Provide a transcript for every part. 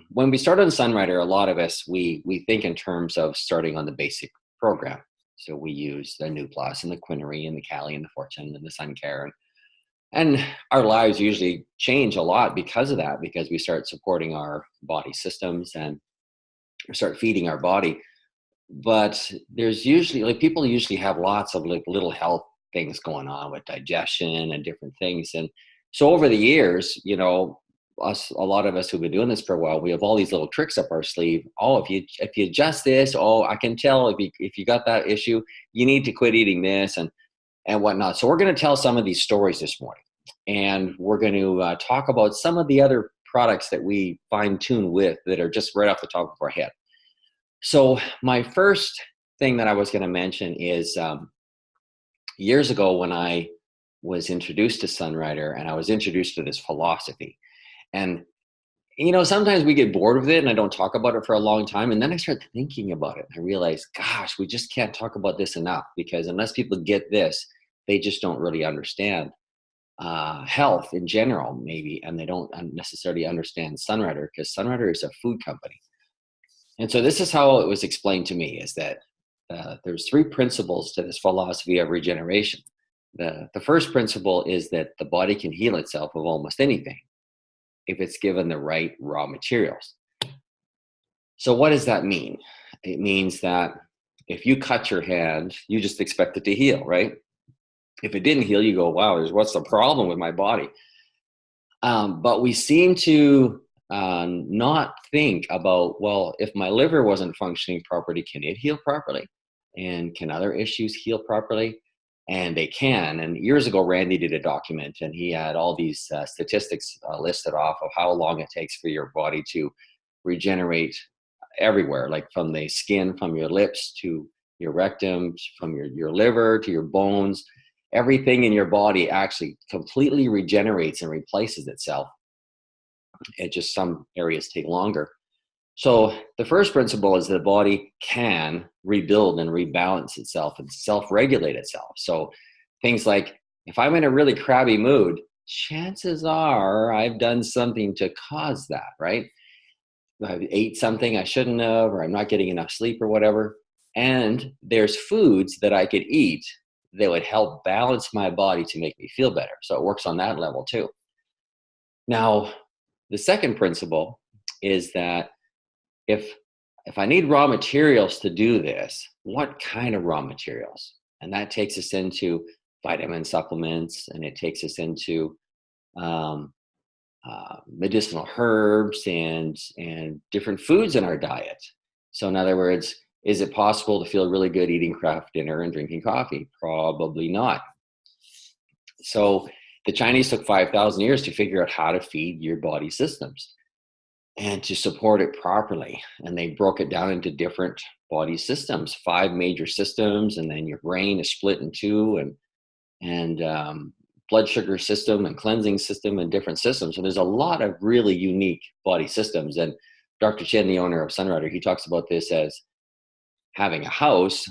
when we start on Sunrider, a lot of us, we think in terms of starting on the basic program. So we use the New Plus and the Quinary and the Cali and the Fortune and the Sun Care. And our lives usually change a lot because of that, because we start supporting our body systems and start feeding our body. But there's usually, like, people usually have lots of like little health things going on with digestion and different things. And so over the years, a lot of us who've been doing this for a while, we have all these little tricks up our sleeve. Oh, if you adjust this, oh, I can tell if you got that issue, you need to quit eating this and whatnot. So we're going to tell some of these stories this morning, and we're going to talk about some of the other products that we fine tune with that are just right off the top of our head. So my first thing that I was going to mention is years ago when I was introduced to Sunrider, and I was introduced to this philosophy. And, sometimes we get bored with it and I don't talk about it for a long time. And then I start thinking about it. I realize, gosh, we just can't talk about this enough, because unless people get this, they just don't really understand health in general, maybe. And they don't necessarily understand Sunrider, because Sunrider is a food company. And so this is how it was explained to me, is that there's three principles to this philosophy of regeneration. The first principle is that the body can heal itself of almost anything if it's given the right raw materials. So what does that mean? It means that if you cut your hand, you just expect it to heal, right? If it didn't heal, you go, wow, what's the problem with my body? But we seem to not think about, well, if my liver wasn't functioning properly, can it heal properly? And can other issues heal properly? And they can. And years ago, Randy did a document, and he had all these statistics listed off of how long it takes for your body to regenerate everywhere, like from the skin, from your lips to your rectum, from your liver to your bones. Everything in your body actually completely regenerates and replaces itself. It just, some areas take longer. So the first principle is that the body can rebuild and rebalance itself and self-regulate itself. So things like, if I'm in a really crabby mood, chances are I've done something to cause that, right? I ate something I shouldn't have, or I'm not getting enough sleep or whatever. And there's foods that I could eat that would help balance my body to make me feel better. So it works on that level too. Now, the second principle is that if I need raw materials to do this, what kind of raw materials? And that takes us into vitamin supplements, and it takes us into medicinal herbs and different foods in our diet. So in other words, is it possible to feel really good eating craft dinner and drinking coffee? Probably not. So the Chinese took 5,000 years to figure out how to feed your body systems and to support it properly. And they broke it down into different body systems, 5 major systems, and then your brain is split in 2, and blood sugar system and cleansing system and different systems. So there's a lot of really unique body systems. And Dr. Chen, the owner of Sunrider, he talks about this as having a house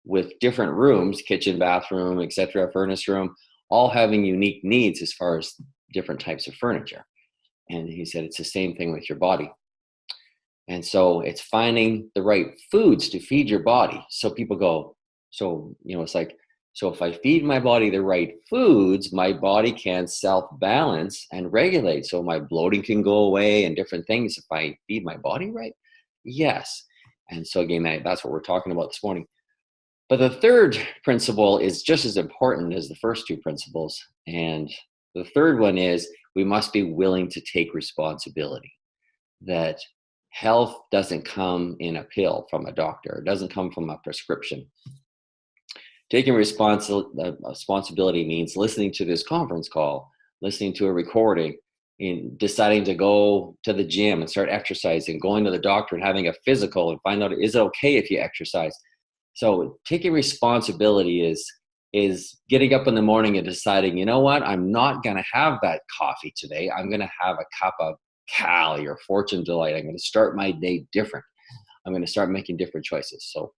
with different rooms, kitchen, bathroom, etc., furnace room, all having unique needs as far as different types of furniture. And he said it's the same thing with your body. And so it's finding the right foods to feed your body. So people go, so, it's like, so if I feed my body the right foods, my body can self-balance and regulate. So my bloating can go away and different things if I feed my body right. Yes. And so again, that's what we're talking about this morning. But the third principle is just as important as the first 2 principles. And the third one is we must be willing to take responsibility. That health doesn't come in a pill from a doctor. It doesn't come from a prescription. Taking responsibility means listening to this conference call, listening to a recording, in deciding to go to the gym and start exercising, going to the doctor and having a physical and find out, is it okay if you exercise? So taking responsibility is getting up in the morning and deciding, you know what, I'm not going to have that coffee today. I'm going to have a cup of Cali or Fortune Delight. I'm going to start my day different. I'm going to start making different choices. So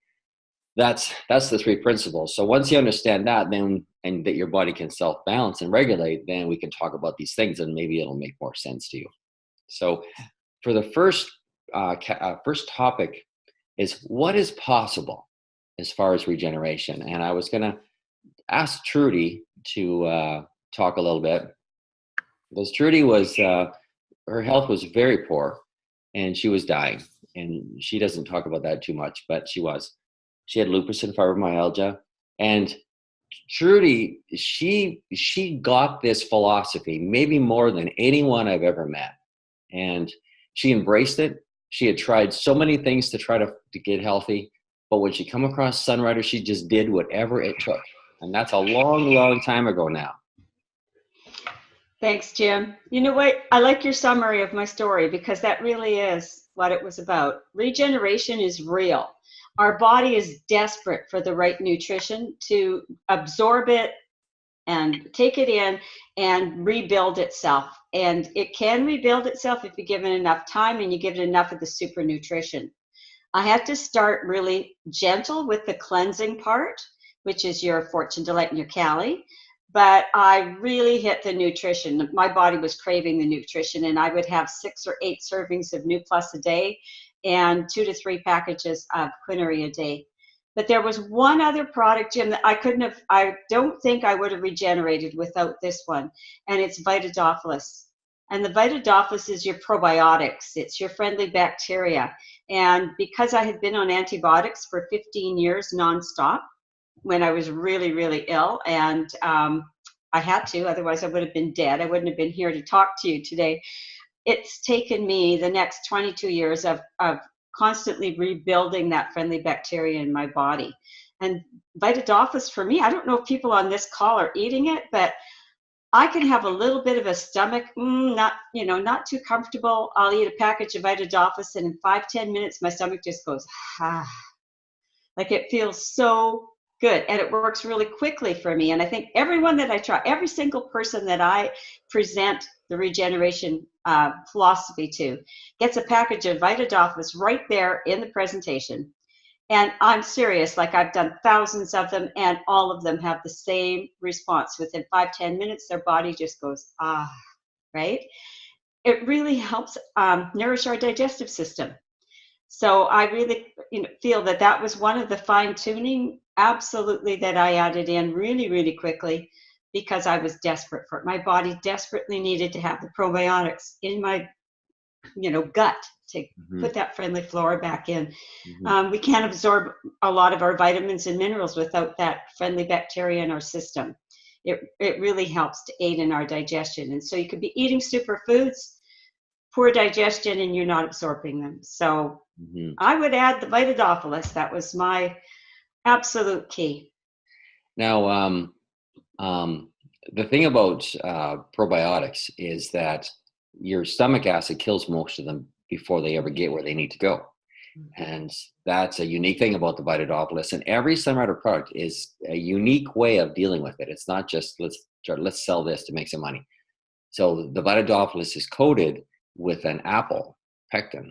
that's the 3 principles. So once you understand that, then, and that your body can self-balance and regulate, then we can talk about these things and maybe it'll make more sense to you. So for the first topic is what is possible as far as regeneration. And I was going to ask Trudy to talk a little bit, because Trudy was her health was very poor, and she was dying. And she doesn't talk about that too much, but she was. She had lupus and fibromyalgia, and Trudy, she got this philosophy maybe more than anyone I've ever met, and she embraced it. She had tried so many things to try to get healthy, but when she come across Sunrider, she just did whatever it took, and that's a long, long time ago now. Thanks, Jim. You know what? I like your summary of my story, because that really is what it was about. Regeneration is real. Our body is desperate for the right nutrition to absorb it and take it in and rebuild itself. And it can rebuild itself if you give it enough time and you give it enough of the super nutrition. I had to start really gentle with the cleansing part, which is your Fortune Delight and your Cali. But I really hit the nutrition. My body was craving the nutrition, and I would have 6 or 8 servings of New Plus a day and 2 to 3 packages of Quinary a day. But there was one other product, Jim, that I don't think I would have regenerated without this one, and it's Vitadophilus. And the Vitadophilus is your probiotics. It's your friendly bacteria. And because I had been on antibiotics for 15 years nonstop, when I was really, really ill, and I had to, otherwise I would have been dead. I wouldn't have been here to talk to you today. It's taken me the next 22 years of constantly rebuilding that friendly bacteria in my body. And Vitadophilus, for me, I don't know if people on this call are eating it, but I can have a little bit of a stomach, not too comfortable. I'll eat a package of Vitadophilus, and in 5-10 minutes, my stomach just goes, like it feels so good, and it works really quickly for me. And I think everyone that I try, every single person that I present the regeneration philosophy to, gets a package of Vitadophilus right there in the presentation. And I'm serious, like I've done thousands of them, and all of them have the same response. Within 5-10 minutes, their body just goes, right? It really helps nourish our digestive system. So I really feel that was one of the fine-tuning, absolutely, that I added in really, really quickly, because I was desperate for it. My body desperately needed to have the probiotics in my gut to put that friendly flora back in. We can't absorb a lot of our vitamins and minerals without that friendly bacteria in our system. It really helps to aid in our digestion. And so you could be eating superfoods, poor digestion, and you're not absorbing them. So I would add the Vitadophilus. That was my absolute key. Now, the thing about probiotics is that your stomach acid kills most of them before they ever get where they need to go. And that's a unique thing about the Vitadophilus. And every Sunrider product is a unique way of dealing with it. It's not just let's sell this to make some money. So the Vitadophilus is coated with an apple pectin,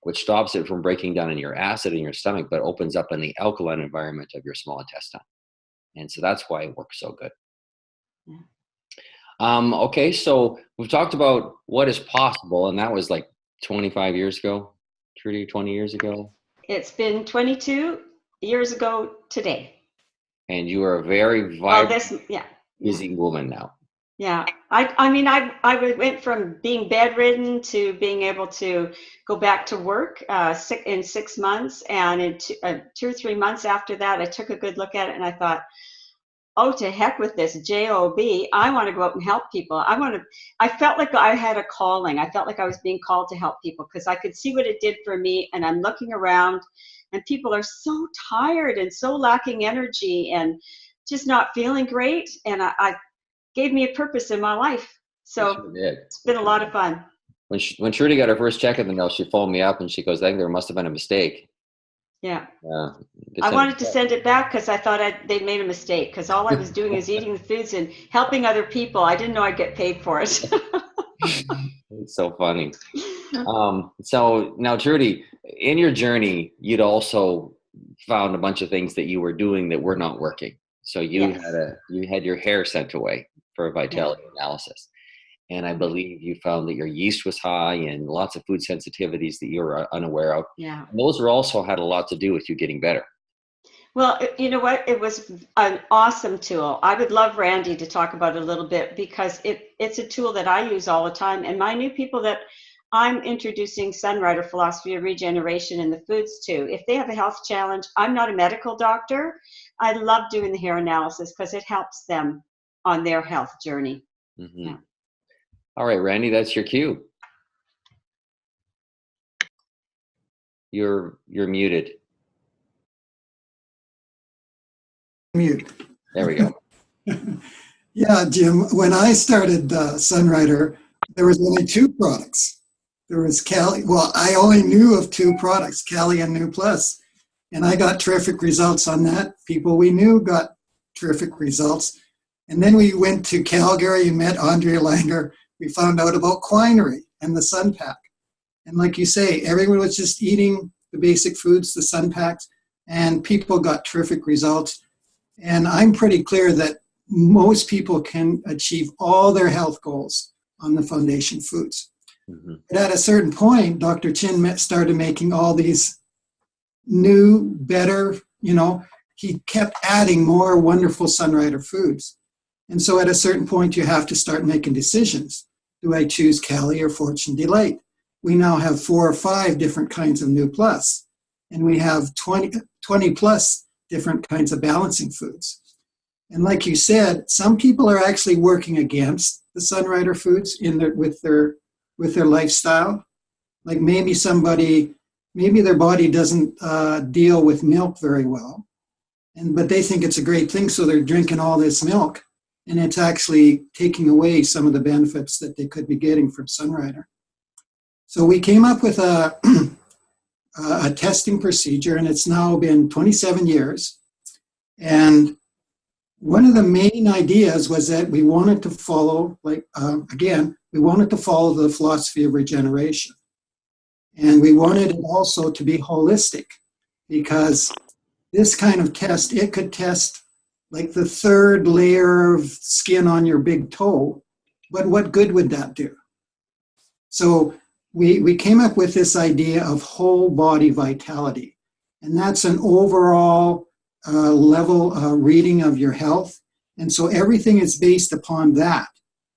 which stops it from breaking down in your acid in your stomach, but opens up in the alkaline environment of your small intestine. And so that's why it works so good. Okay, so we've talked about what is possible, and that was like 25 years ago, Trudy, 20 years ago? It's been 22 years ago today. And you are a very vibrant, busy woman now. Yeah, I went from being bedridden to being able to go back to work in 6 months, and in 2 or 3 months after that, I took a good look at it and I thought, oh, to heck with this job! I want to go out and help people. I felt like I had a calling. I felt like I was being called to help people, because I could see what it did for me. And I'm looking around, and people are so tired and so lacking energy and just not feeling great. And I gave me a purpose in my life. So it's been a lot of fun. When Trudy got her first check in the mail, she phoned me up and she goes, I think there must have been a mistake. Yeah. I wanted to send it back because I thought they'd made a mistake, because all I was doing is eating the foods and helping other people. I didn't know I'd get paid for it. It's so funny. So now, Trudy, in your journey, you'd also found a bunch of things that you were doing that were not working. So you had your hair sent away for a vitality analysis. And I believe you found that your yeast was high and lots of food sensitivities that you were unaware of. Yeah. And those are also had a lot to do with you getting better. Well, you know what? It was an awesome tool. I would love Randy to talk about it a little bit because it's a tool that I use all the time. And my new people that I'm introducing Sunrider philosophy of regeneration in the foods to, if they have a health challenge, I'm not a medical doctor. I love doing the hair analysis because it helps them on their health journey. Mm-hmm. Yeah. All right, Randy, that's your cue. You're muted. Mute. There we go. Yeah, Jim, when I started Sunrider, there was only two products. There was Cali. Well, I only knew of two products, Cali and New Plus. And I got terrific results on that. People we knew got terrific results. And then we went to Calgary and met Andrea Langer. We found out about Quinery and the Sun Pack. And like you say, everyone was just eating the basic foods, the Sun Packs, and people got terrific results. And I'm pretty clear that most people can achieve all their health goals on the foundation foods. Mm-hmm. But at a certain point, Dr. Chin started making all these new, better, he kept adding more wonderful Sunrider foods. And so at a certain point, you have to start making decisions. Do I choose Cali or Fortune Delight? We now have 4 or 5 different kinds of New Plus, and we have 20 plus different kinds of balancing foods. And like you said, some people are actually working against the Sunrider foods with their lifestyle. Like maybe their body doesn't deal with milk very well, but they think it's a great thing, so they're drinking all this milk, and it's actually taking away some of the benefits that they could be getting from Sunrider. So we came up with a testing procedure, and it's now been 27 years. And one of the main ideas was that we wanted to follow, we wanted to follow the philosophy of regeneration. And we wanted it also to be holistic, because this kind of test, it could test like the 3rd layer of skin on your big toe, but what good would that do? So we came up with this idea of whole body vitality, and that's an overall level reading of your health. And so everything is based upon that.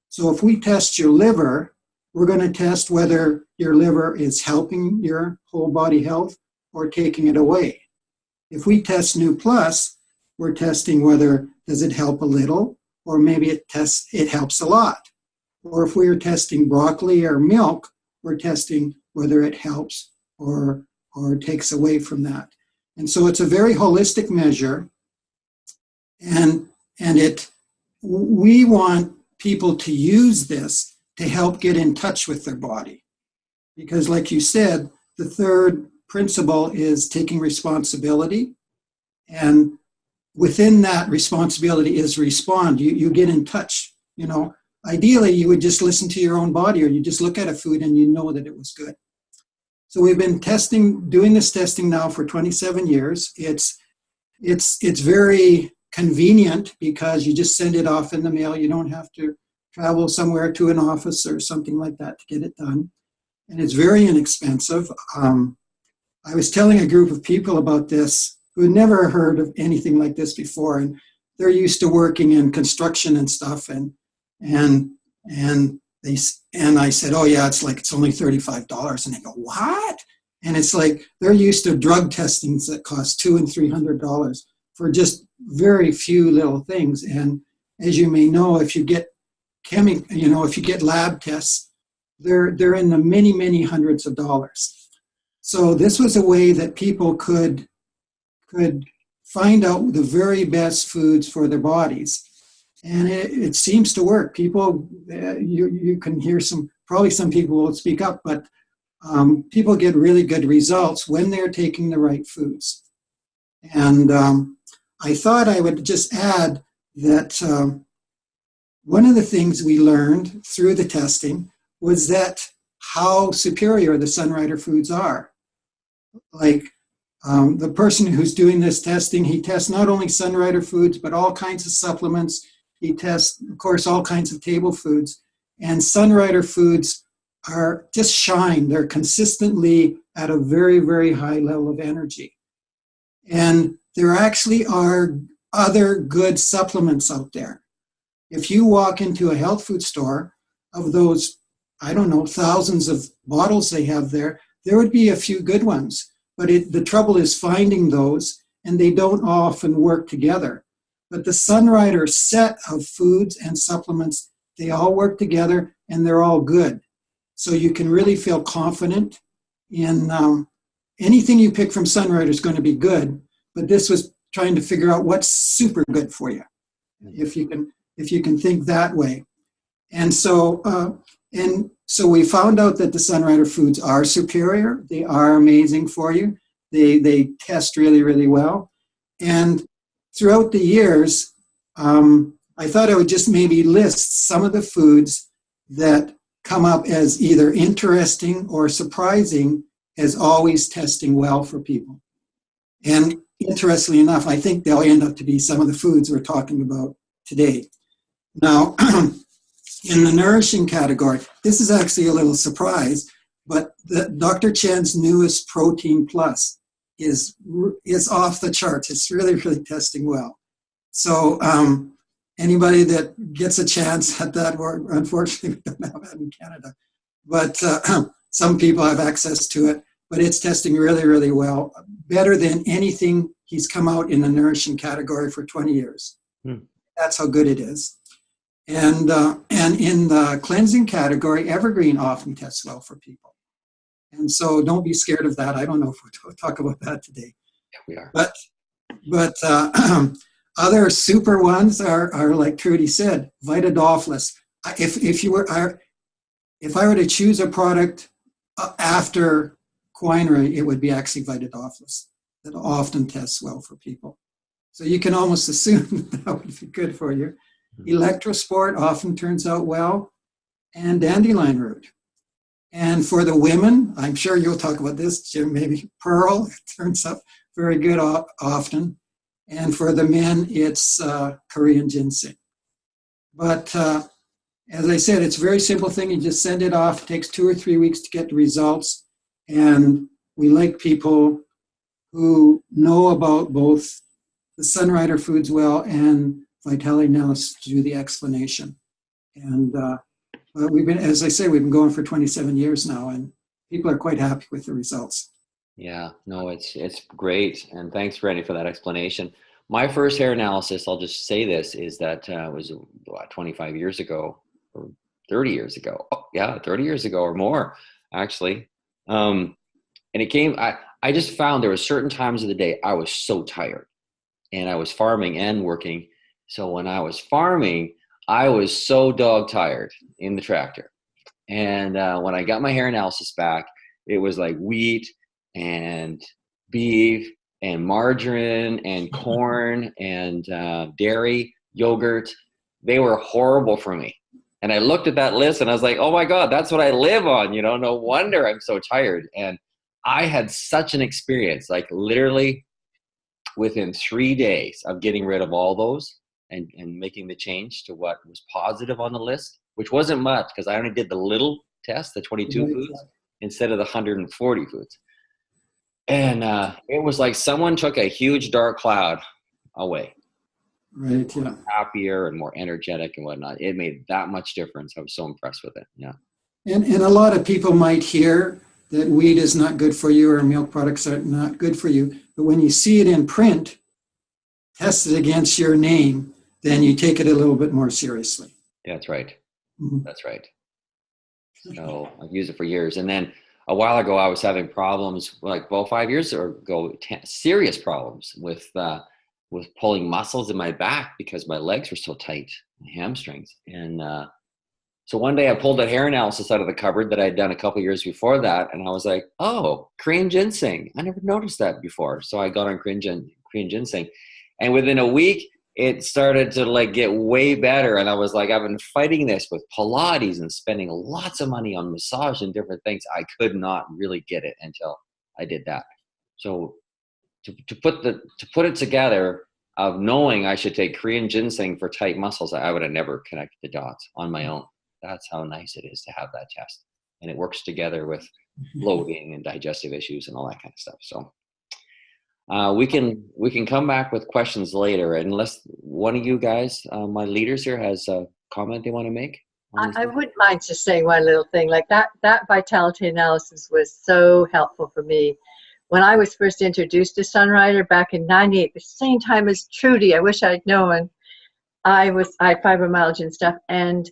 So if we test your liver, we're going to test whether your liver is helping your whole body health or taking it away. If we test New Plus, we're testing whether does it help a little, or maybe it helps a lot. Or if we're testing broccoli or milk, we're testing whether it helps or takes away from that. And so it's a very holistic measure, and we want people to use this to help get in touch with their body. Because like you said, the 3rd principle is taking responsibility, and within that responsibility is respond. You get in touch. Ideally, you would just listen to your own body, or you just look at a food and you know that it was good. So we've been doing this testing now for 27 years. It's very convenient because you just send it off in the mail. You don't have to travel somewhere to an office or something like that to get it done. And it's very inexpensive. I was telling a group of people about this who had never heard of anything like this before, and they're used to working in construction and stuff, and I said, oh yeah, it's only $35. And they go, what? And it's like they're used to drug testings that cost $200 and $300 for just very few little things. And as you may know, if you get if you get lab tests, they're in the many, many hundreds of dollars. So this was a way that people could find out the very best foods for their bodies. And it seems to work. People, you can hear probably some people will speak up, but people get really good results when they're taking the right foods. And I thought I would just add that one of the things we learned through the testing was that how superior the Sunrider foods are. Like the person who's doing this testing, he tests not only Sunrider foods, but all kinds of supplements. He tests, of course, all kinds of table foods. And Sunrider foods are just shine. They're consistently at a very, very high level of energy. And there actually are other good supplements out there. If you walk into a health food store, of those, I don't know, thousands of bottles they have there, there would be a few good ones. But the trouble is finding those, and they don't often work together. But the Sunrider set of foods and supplements, they all work together, and they're all good. So you can really feel confident in anything you pick from Sunrider is going to be good. But this was trying to figure out what's super good for you, if you can think that way. And so we found out that the Sunrider foods are superior. They are amazing for you. They test really, really well. And throughout the years, I thought I would just maybe list some of the foods that come up as either interesting or surprising as always testing well for people. And interestingly enough, I think they'll end up to be some of the foods we're talking about today. Now, in the nourishing category, this is actually a little surprise, but Dr. Chen's newest Protein Plus is off the charts. It's really, really testing well. So anybody that gets a chance at that, or unfortunately we don't have that in Canada, but some people have access to it, but it's testing really, really well, better than anything he's come out in the nourishing category for 20 years. That's how good it is. And in the cleansing category, Evergreen often tests well for people. And so don't be scared of that. I don't know if we'll talk about that today. Yeah, we are. But other super ones are like Trudy said, Vitadoflus. If I were to choose a product after Quinary, it would be actually Vitadoflus. That often tests well for people. So you can almost assume that would be good for you. Electrosport often turns out well, and dandelion root. And for the women, I'm sure you'll talk about this, Jim, maybe Pearl, it turns out very good often. And for the men, it's Korean ginseng. But as I said, it's a very simple thing. You just send it off. It takes 2 or 3 weeks to get the results. And we like people who know about both the Sunrider foods well and Vitality Analysis to do the explanation. And we've been, as I say, we've been going for 27 years now, and people are quite happy with the results. Yeah, no, it's great. And thanks, Randy, for that explanation. My first hair analysis, I'll just say this, is that was 25 years ago or 30 years ago. Oh, yeah, 30 years ago or more, actually. And it came, I just found there were certain times of the day I was so tired, and I was farming and working. So when I was farming, I was so dog tired in the tractor. And when I got my hair analysis back, it was like wheat and beef and margarine and corn and dairy, yogurt. They were horrible for me. And I looked at that list and I was like, oh my God, that's what I live on. You know, no wonder I'm so tired. And I had such an experience, like literally within 3 days of getting rid of all those and making the change to what was positive on the list, which wasn't much because I only did the little test, the 22 foods, instead of the 140 foods. And it was like someone took a huge dark cloud away. Right, yeah. Happier and more energetic and whatnot. It made that much difference. I was so impressed with it. Yeah. And a lot of people might hear that wheat is not good for you or milk products are not good for you. But when you see it in print, tested against your name, then you take it a little bit more seriously. Yeah, that's right. Mm-hmm. That's right. So I've used it for years. And then a while ago, I was having problems, like, well, 5 years ago, serious problems with pulling muscles in my back because my legs were so tight, my hamstrings. And so one day I pulled that hair analysis out of the cupboard that I had done a couple years before that. And I was like, oh, Korean ginseng. I never noticed that before. So I got on Korean ginseng. And within a week, it started to like get way better. And I was like, I've been fighting this with Pilates and spending lots of money on massage and different things. I could not really get it until I did that. So to put it together of knowing I should take Korean ginseng for tight muscles, I would have never connected the dots on my own. That's how nice it is to have that test. And it works together with bloating and digestive issues and all that kind of stuff. So we can come back with questions later, unless one of you guys, my leaders here, has a comment they want to make. I wouldn't mind just saying one little thing. Like that vitality analysis was so helpful for me. When I was first introduced to Sunrider back in '98, the same time as Trudy, I wish I'd known. I had fibromyalgia and stuff, and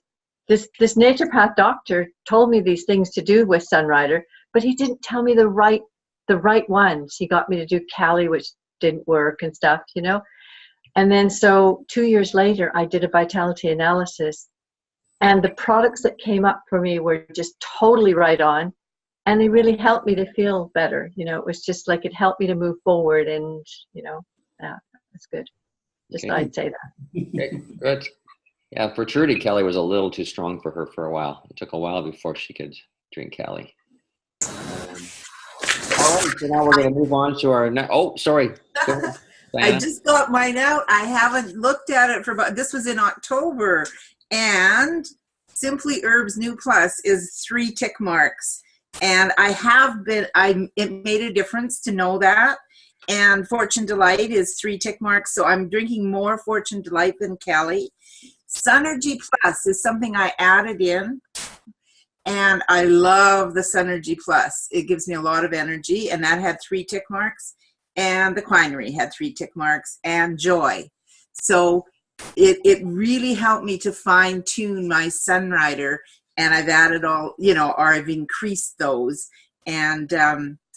this naturopath doctor told me these things to do with Sunrider, but he didn't tell me the right ones. He got me to do Cali, which didn't work and stuff, you know. And then so 2 years later, I did a vitality analysis, and the products that came up for me were just totally right on, and they really helped me to feel better. You know, it was just like it helped me to move forward, and you know, yeah, that's good. Just Okay. I'd say that. Okay, good. Yeah, for Trudy, Kelly was a little too strong for her for a while. It took a while before she could drink Kelly. All right, so now we're going to move on to our next. Oh, sorry. Go ahead, I Diana. just got mine out. I haven't looked at it for about, this was in October, and Simply Herbs New Plus is 3 tick marks. And it made a difference to know that. And Fortune Delight is 3 tick marks. So I'm drinking more Fortune Delight than Cali. Sunergy Plus is something I added in. And I love the Sunergy Plus. It gives me a lot of energy. And that had 3 tick marks. And the Quinery had 3 tick marks. And Joy. So it really helped me to fine tune my Sunrider. And I've added all, you know, or I've increased those. And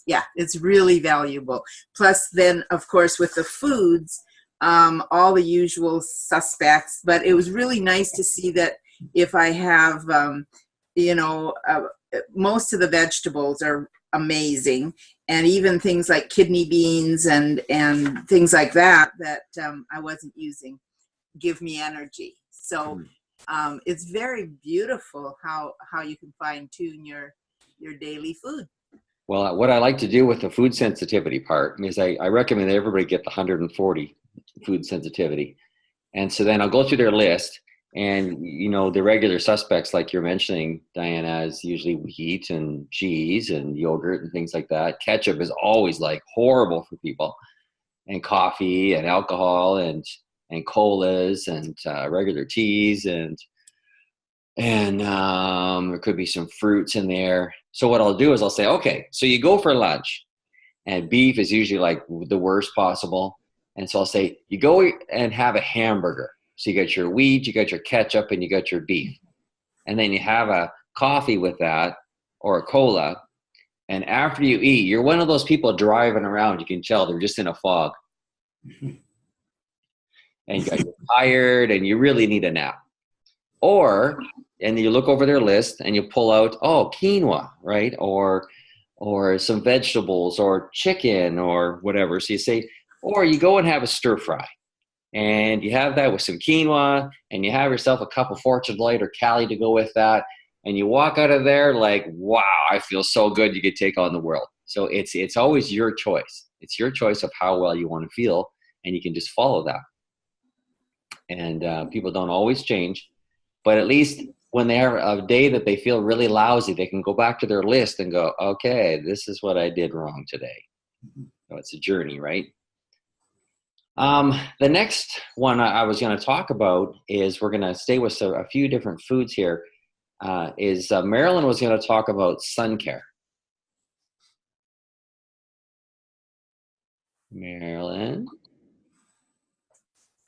yeah, it's really valuable. Plus then, of course, with the foods, all the usual suspects. But it was really nice to see that if I have, you know, most of the vegetables are amazing. And even things like kidney beans and things like that I wasn't using give me energy. So it's very beautiful how you can fine tune your daily food. Well, what I like to do with the food sensitivity part is I recommend that everybody get the 140 food sensitivity. And so then I'll go through their list, and, you know, the regular suspects, like you're mentioning, Diana, is usually wheat and cheese and yogurt and things like that. Ketchup is always like horrible for people, and coffee and alcohol and colas and regular teas and there could be some fruits in there. So what I'll do is I'll say, okay, so you go for lunch, and beef is usually like the worst possible. And so I'll say, you go and have a hamburger. So you got your wheat, you got your ketchup, and you got your beef. And then you have a coffee with that, or a cola. And after you eat, you're one of those people driving around. You can tell they're just in a fog. And you're tired, and you really need a nap. And you look over their list and you pull out, quinoa, right? Or some vegetables or chicken or whatever. So you say, or you go and have a stir fry, and you have that with some quinoa, and you have yourself a cup of Fortune Light or Cali to go with that. And you walk out of there like, wow, I feel so good. You could take on the world. So it's always your choice. It's your choice of how well you want to feel, and you can just follow that. And people don't always change. But at least when they have a day that they feel really lousy, they can go back to their list and go, okay, this is what I did wrong today. So it's a journey, right? The next one I was going to talk about is, we're going to stay with a few different foods here, Marilyn was going to talk about sun care. Marilyn?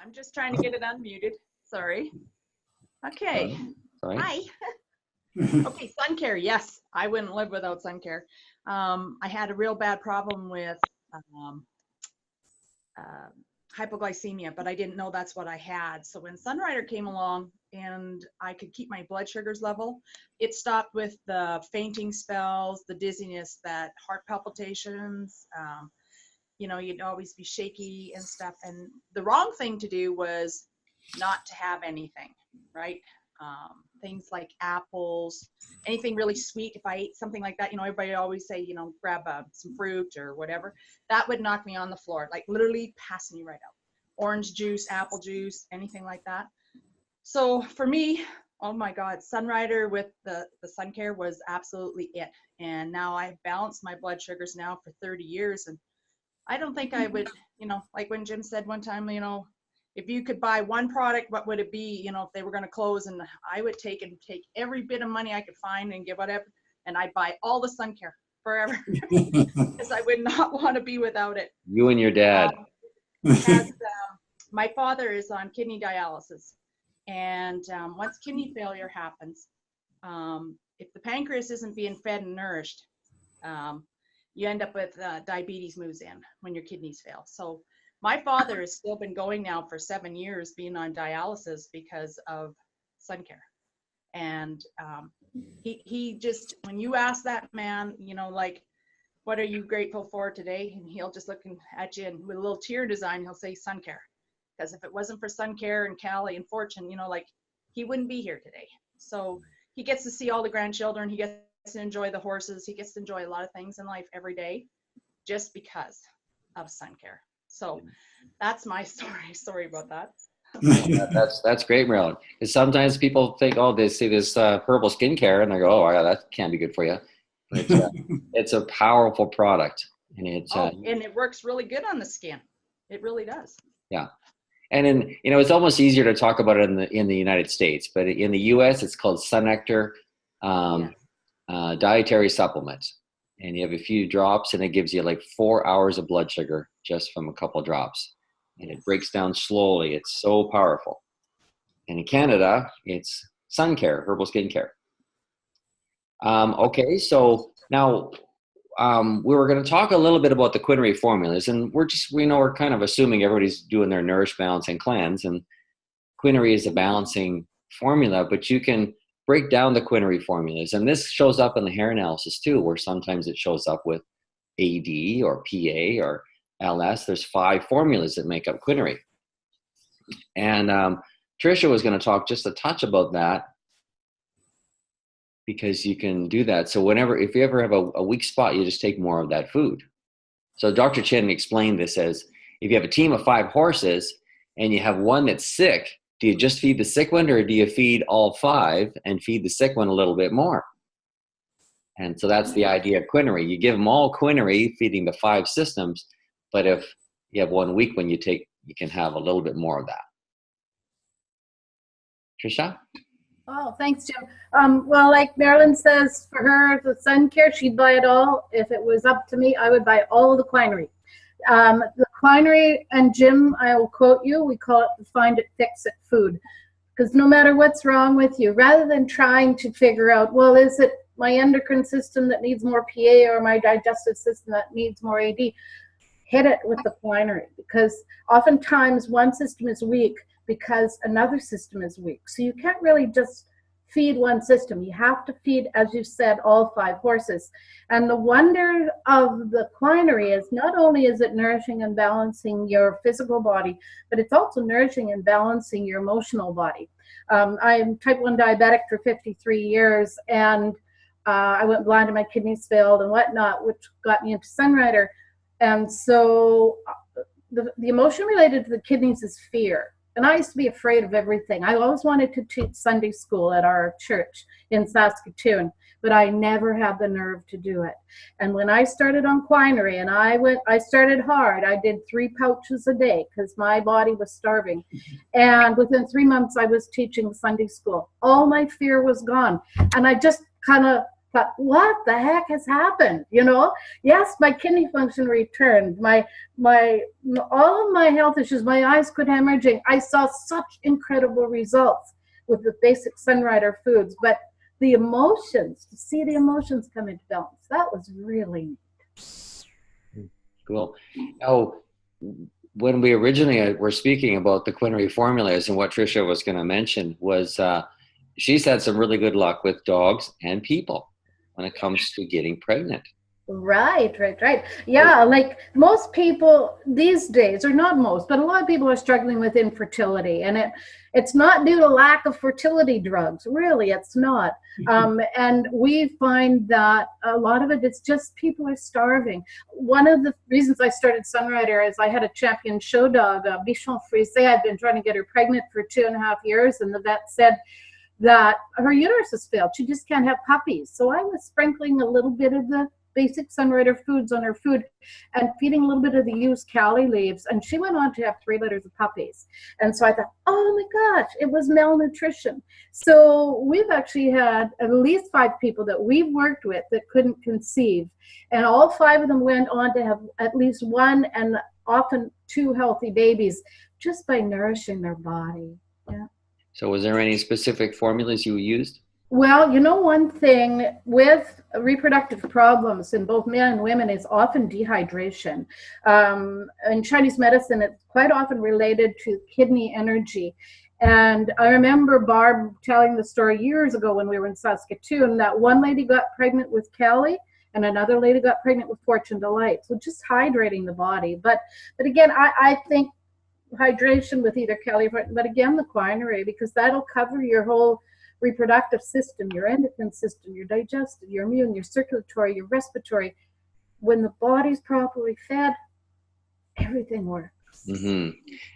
I'm just trying to get it unmuted. Sorry. Okay. Sorry. Hi. Okay, sun care. Yes, I wouldn't live without sun care. I had a real bad problem with hypoglycemia, but I didn't know that's what I had. So when Sunrider came along and I could keep my blood sugars level, it stopped with the fainting spells, the dizziness, that heart palpitations. You know, you'd always be shaky and stuff. And the wrong thing to do was not to have anything, right? Things like apples, anything really sweet. If I ate something like that, you know, everybody always say, you know, grab some fruit or whatever. That would knock me on the floor, like literally pass me right out. Orange juice, apple juice, anything like that. So for me, Oh my God, Sunrider with the sun care was absolutely it. And now I've balanced my blood sugars now for 30 years. And I don't think I would, like when Jim said one time, if you could buy one product, what would it be, if they were going to close? And I would take every bit of money I could find and give whatever, and I'd buy all the sun care forever because I would not want to be without it. You and your dad. My father is on kidney dialysis. And once kidney failure happens, if the pancreas isn't being fed and nourished, you end up with diabetes moves in when your kidneys fail. So my father has still been going now for 7 years being on dialysis because of sun care. And he just, when you ask that man, like, what are you grateful for today? And he'll just look at you and with a little tear design, he'll say sun care. Because if it wasn't for sun care and Callie and Fortune, like he wouldn't be here today. So he gets to see all the grandchildren. He gets to enjoy the horses. He gets to enjoy a lot of things in life every day just because of sun care. So that's my story. Sorry about that. That's great, Marilyn. Because sometimes people think, oh, they see this herbal skincare and they go, oh, yeah, that can't be good for you. But it's a powerful product. And and it works really good on the skin. It really does. Yeah. And it's almost easier to talk about it in the United States, but in the U.S. it's called Sun Nectar dietary supplement, and you have a few drops, and it gives you like 4 hours of blood sugar just from a couple of drops, and it breaks down slowly. It's so powerful. And in Canada, it's Sun Care, herbal skincare. Okay, so now we were going to talk a little bit about the Quinary formulas, and we're kind of assuming everybody's doing their nourish, balance, and cleanse, and Quinary is a balancing formula, but you can break down the Quinary formulas, and this shows up in the hair analysis too, where sometimes it shows up with AD or PA or LS. There's 5 formulas that make up Quinary, and Tricia was going to talk just a touch about that, because you can do that. So if you ever have a weak spot, you just take more of that food. So Dr. Chen explained this as, if you have a team of 5 horses and you have one that's sick, do you just feed the sick one, or do you feed all 5 and feed the sick one a little bit more? And so that's the idea of Quinary. You give them all Quinary, feeding the 5 systems, but if you have one weak one, you can have a little bit more of that. Trisha? Oh, thanks, Jim. Well, like Marilyn says, for her, the sun care, she'd buy it all. If it was up to me, I would buy all the Quinary. The Quinary, and Jim, I will quote you, we call it the find it, fix it food. Because no matter what's wrong with you, rather than trying to figure out, well, is it my endocrine system that needs more PA or my digestive system that needs more AD, hit it with the Quinary. Because oftentimes one system is weak because another system is weak. So you can't really just feed one system. You have to feed, as you said, all 5 horses. And the wonder of the Quinary is not only is it nourishing and balancing your physical body, but it's also nourishing and balancing your emotional body. I'm type 1 diabetic for 53 years, and I went blind and my kidneys failed and whatnot, which got me into Sunrider. And so the emotion related to the kidneys is fear. And I used to be afraid of everything. I always wanted to teach Sunday school at our church in Saskatoon, but I never had the nerve to do it. And when I started on Quinary, and I started hard. I did 3 pouches a day because my body was starving. And within 3 months, I was teaching Sunday school. All my fear was gone. And I just kind of thought, what the heck has happened? Yes, my kidney function returned. All of my health issues, my eyes quit hemorrhaging. I saw such incredible results with the basic Sunrider foods. But the emotions, to see the emotions come into balance, that was really neat. Cool. Now, when we originally were speaking about the Quinary formulas, and what Tricia was going to mention was she's had some really good luck with dogs and people when it comes to getting pregnant. Right. Yeah, like most people these days, or not most, but a lot of people are struggling with infertility, and it's not due to lack of fertility drugs. Really, it's not. And we find that a lot of it is just people are starving. One of the reasons I started Sunrider is I had a champion show dog, Bichon Frise. I'd been trying to get her pregnant for 2.5 years, and the vet said, that her uterus has failed. She just can't have puppies. So I was sprinkling a little bit of the basic Sunrider foods on her food and feeding a little bit of the used Cali leaves. And she went on to have 3 litters of puppies. And so I thought, oh my gosh, it was malnutrition. So we've actually had at least 5 people that we've worked with that couldn't conceive. And all 5 of them went on to have at least 1 and often 2 healthy babies just by nourishing their body. Yeah. So was there any specific formulas you used? Well, you know, one thing with reproductive problems in both men and women is often dehydration. In Chinese medicine, it's quite often related to kidney energy. And I remember Barb telling the story years ago when we were in Saskatoon that one lady got pregnant with Cali and another lady got pregnant with Fortune Delight. So just hydrating the body. But again, I think hydration with either Cali, but again, the quinine, because that'll cover your whole reproductive system, your endocrine system, your digestive, your immune, your circulatory, your respiratory. When the body's properly fed, everything works. Mm-hmm.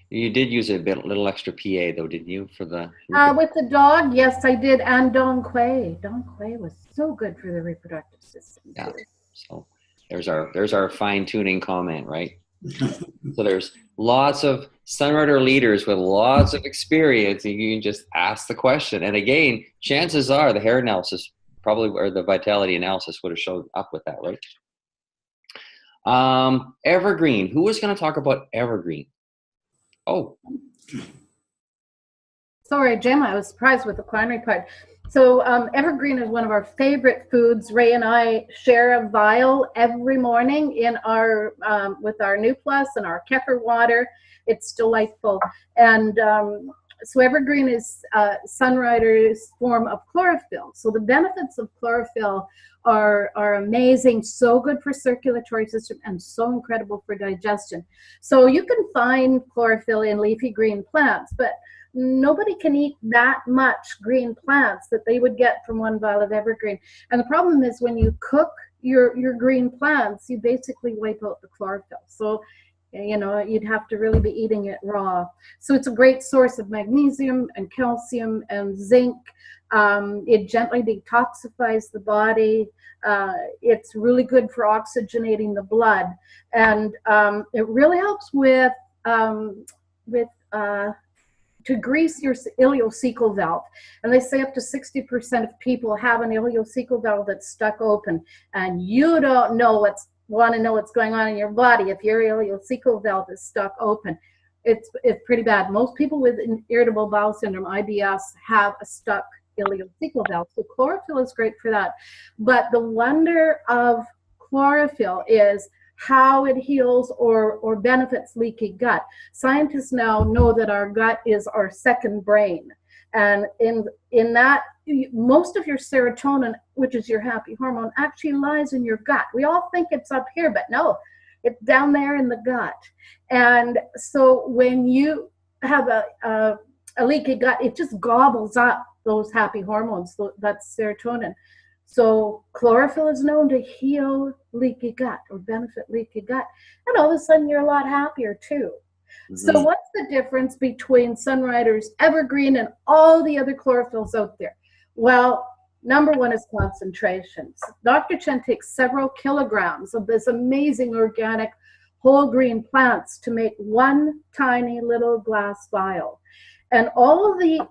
You did use a little extra PA though, didn't you, for the? With the dog, yes, I did, and Dong Quai. Dong Quai was so good for the reproductive system. Yeah. So there's our fine tuning comment, right? So there's lots of Sunrider leaders with lots of experience, and you can just ask the question. And again, chances are the hair analysis probably, or the vitality analysis would have showed up with that, right? Evergreen. Who was going to talk about Evergreen? Oh. Sorry, Jim, I was surprised with the quinine part. So Evergreen is one of our favorite foods. Ray and I share a vial every morning in our with our New Plus and our kefir water. It's delightful. And so Evergreen is Sunrider's form of chlorophyll. So the benefits of chlorophyll are amazing, so good for circulatory system and so incredible for digestion. So you can find chlorophyll in leafy green plants, but nobody can eat that much green plants that they would get from one vial of Evergreen. And the problem is when you cook your green plants, you basically wipe out the chlorophyll. So, you know, you'd have to really be eating it raw. So it's a great source of magnesium and calcium and zinc. It gently detoxifies the body. It's really good for oxygenating the blood. And it really helps with to grease your ileocecal valve. And they say up to 60% of people have an ileocecal valve that's stuck open. And you don't want to know what's going on in your body if your ileocecal valve is stuck open. It's pretty bad. Most people with irritable bowel syndrome, IBS, have a stuck ileocecal valve. So chlorophyll is great for that. But the wonder of chlorophyll is how it heals or benefits leaky gut. Scientists now know that our gut is our second brain. And in that, most of your serotonin, which is your happy hormone, actually lies in your gut. We all think it's up here, but no, it's down there in the gut. And so when you have a leaky gut, it just gobbles up those happy hormones, that's serotonin. So chlorophyll is known to heal leaky gut or benefit leaky gut. And all of a sudden you're a lot happier too. Mm-hmm. So what's the difference between Sunrider's Evergreen and all the other chlorophylls out there? Well, number one is concentrations. Dr. Chen takes several kilograms of this amazing organic whole green plants to make one tiny little glass vial. And all of the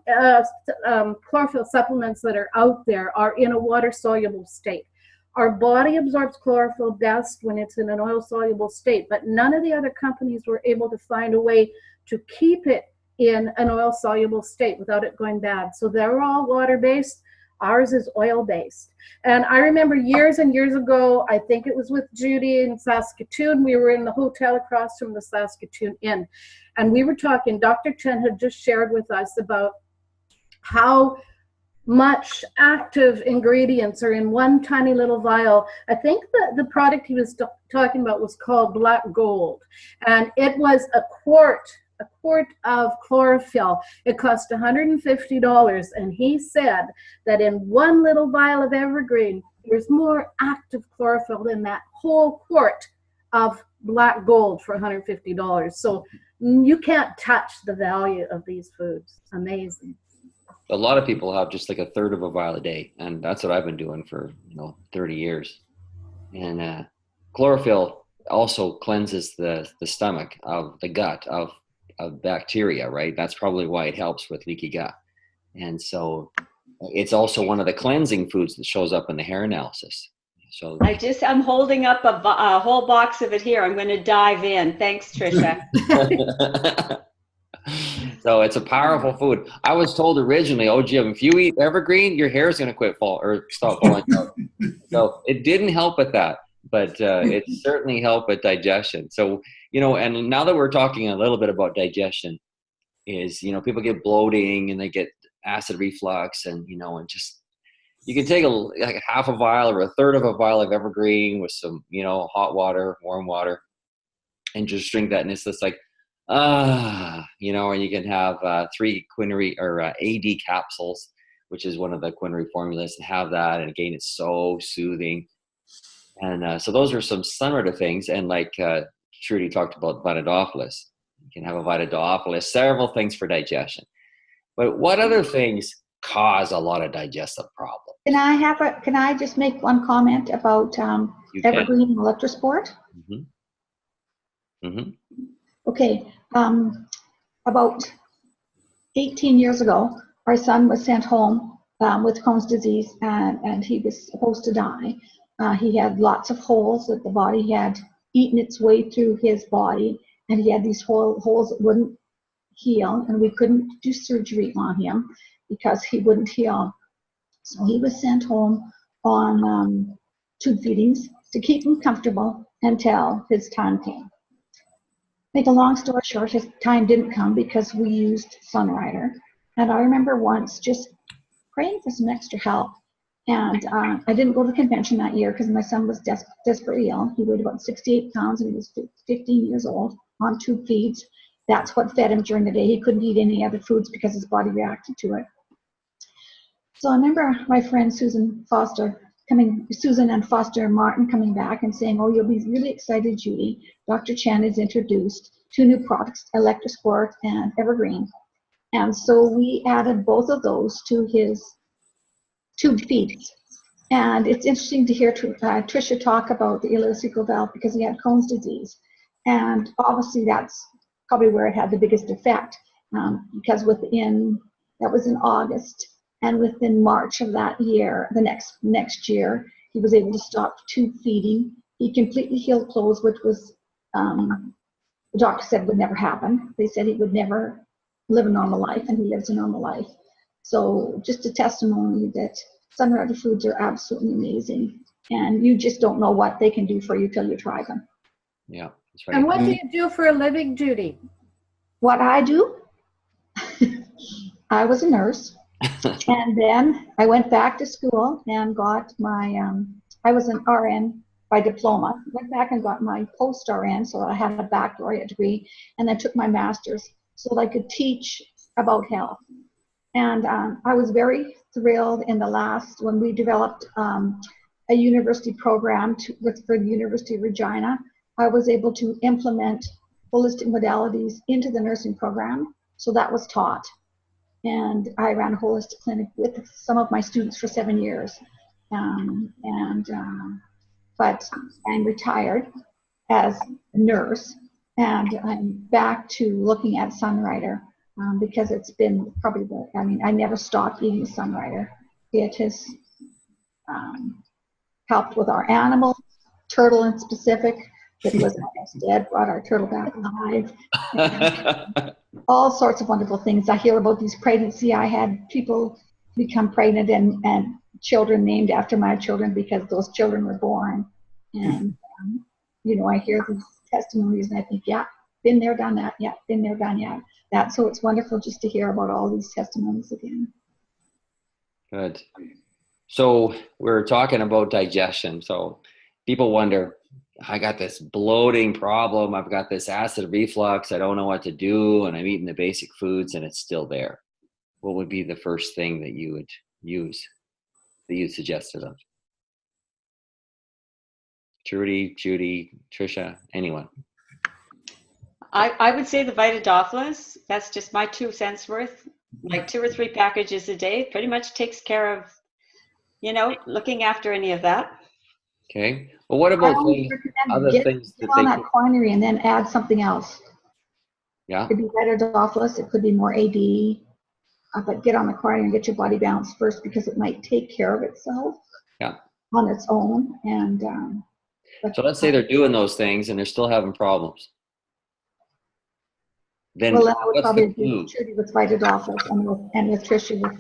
chlorophyll supplements that are out there are in a water-soluble state. Our body absorbs chlorophyll best when it's in an oil-soluble state, but none of the other companies were able to find a way to keep it in an oil-soluble state without it going bad. So they're all water-based. Ours is oil-based. And I remember years and years ago, I think it was with Judy in Saskatoon, we were in the hotel across from the Saskatoon Inn. And we were talking, Dr. Chen had just shared with us about how much active ingredients are in one tiny little vial. I think that the product he was talking about was called Black Gold. And it was a quart of chlorophyll. It cost $150. And he said that in one little vial of Evergreen, there's more active chlorophyll than that whole quart of Black Gold for $150. So you can't touch the value of these foods. Amazing. A lot of people have just like a third of a vial a day, and that's what I've been doing for 30 years. And chlorophyll also cleanses the stomach of the gut of bacteria, right? That's probably why it helps with leaky gut. And so it's also one of the cleansing foods that shows up in the hair analysis. So I'm holding up a whole box of it here. I'm going to dive in. Thanks, Trisha. So it's a powerful food. I was told originally, oh, Jim, if you eat evergreen, your hair is going to stop falling out. So it didn't help with that, but it certainly helped with digestion. So, and now that we're talking a little bit about digestion is, people get bloating and they get acid reflux and just, you can take like half a vial or a third of a vial of evergreen with some, hot water, warm water, and just drink that. And it's just like, or you can have 3 quinary or AD capsules, which is one of the quinary formulas, and have that. And again, it's so soothing. And so those are some Sunrider things. And like Trudy talked about Vitadophilus, you can have a Vitadophilus, several things for digestion. But what other things cause a lot of digestive problems? Can I just make one comment about evergreen electrosport? Mm-hmm. Mm-hmm. Okay, about 18 years ago, our son was sent home with Crohn's disease, and he was supposed to die. He had lots of holes that the body had eaten its way through his body, and he had these holes that wouldn't heal, and we couldn't do surgery on him because he wouldn't heal. So he was sent home on tube feedings to keep him comfortable until his time came. Make a long story short, his time didn't come because we used Sunrider. And I remember once just praying for some extra help. And I didn't go to the convention that year because my son was desperately ill. He weighed about 68 pounds and he was 15 years old on tube feeds. That's what fed him during the day. He couldn't eat any other foods because his body reacted to it. So I remember my friend Susan and Foster Martin coming back and saying, oh, you'll be really excited, Judy. Dr. Chen has introduced 2 new products, Electrosport and Evergreen. And so we added both of those to his tube feeds. And it's interesting to hear Trisha talk about the ileocecal valve because he had Crohn's disease. And obviously that's probably where it had the biggest effect because that was in August. And within March of that year, the next year, he was able to stop tube feeding. He completely healed clothes, which was, the doctor said would never happen. They said he would never live a normal life, and he lives a normal life. So just a testimony that Sunrider foods are absolutely amazing. And you just don't know what they can do for you till you try them. Yeah, that's right. And what do you do for a living, Judy? What I do? I was a nurse. And then I went back to school and got my, I was an RN by diploma. Went back and got my post-RN so I had a baccalaureate degree, and then took my master's so that I could teach about health. And I was very thrilled when we developed a university program for the University of Regina. I was able to implement holistic modalities into the nursing program, so that was taught. And I ran a holistic clinic with some of my students for 7 years. But I'm retired as a nurse, and I'm back to looking at Sunrider because it's been probably I never stopped eating Sunrider. It has helped with our animals, turtle in specific. It was almost dead, brought our turtle back alive. All sorts of wonderful things. I hear about these pregnancy. I had people become pregnant and children named after my children because those children were born. And, I hear these testimonies and I think, yeah, been there, done that. Yeah, been there, done that. So it's wonderful just to hear about all these testimonies again. Good. So we're talking about digestion. So people wonder, I got this bloating problem. I've got this acid reflux. I don't know what to do. And I'm eating the basic foods and it's still there. What would be the first thing that you would use, that you suggested of? Trudy, Judy, Trisha, anyone? I would say the Vitadophilus. That's just my 2 cents worth. like 2 or 3 packages a day, pretty much takes care of, looking after any of that. Okay. Well, what I about always the recommend other get things that on they that could, quinary and then add something else. yeah? It could be Vitadophilus, it could be more AD, but get on the quinary and get your body balanced first because it might take care of itself Yeah. on its own. And So let's say they're doing those things and they're still having problems. Then well, then I would what's probably the do clue? Trudy with Vitadophilus and with Trisha with.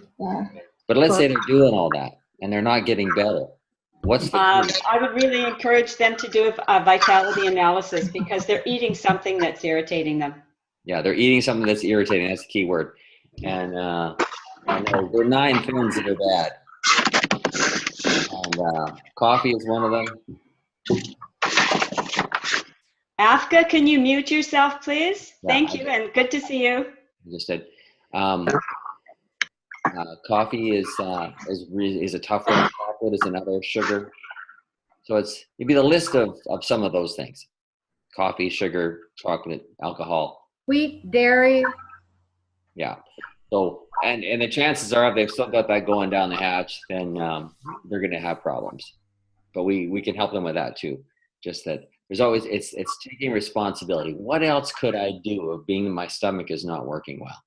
But let's say they're doing all that and they're not getting better. What's the clue? I would really encourage them to do a vitality analysis because they're eating something that's irritating them. Yeah, they're eating something that's irritating. That's the key word. And there are 9 things that are bad. And coffee is one of them. Afka, can you mute yourself, please? Yeah, Thank you, and good to see you. I just said, coffee is a tough one. Chocolate is another. Sugar. So it'd be the list of some of those things: coffee, sugar, chocolate, alcohol. Wheat, dairy. Yeah. So and the chances are, if they've still got that going down the hatch, then they're going to have problems. But we can help them with that too. Just that there's always it's taking responsibility. What else could I do if being my stomach is not working well?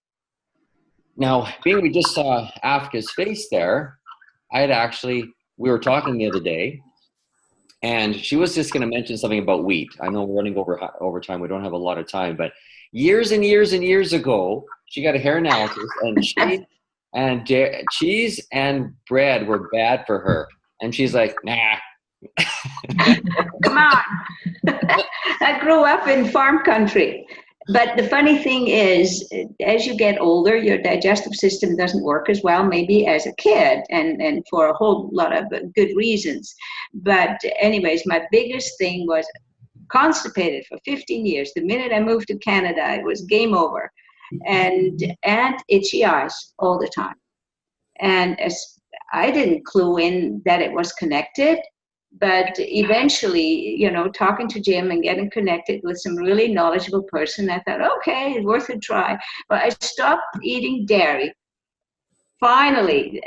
Now, being we just saw Afka's face there, we were talking the other day, and she was just going to mention something about wheat. I know we're running over time. We don't have a lot of time, but years and years and years ago, she got a hair analysis, and cheese and bread were bad for her. And she's like, nah. Come on. I grew up in farm country. But the funny thing is, as you get older, your digestive system doesn't work as well, maybe as a kid, and for a whole lot of good reasons. But anyways, my biggest thing was constipated for 15 years. The minute I moved to Canada, it was game over. And itchy eyes all the time. And as I didn't clue in that it was connected. But eventually, talking to Jim and getting connected with some really knowledgeable person, I thought, okay, it's worth a try. But I stopped eating dairy. Finally,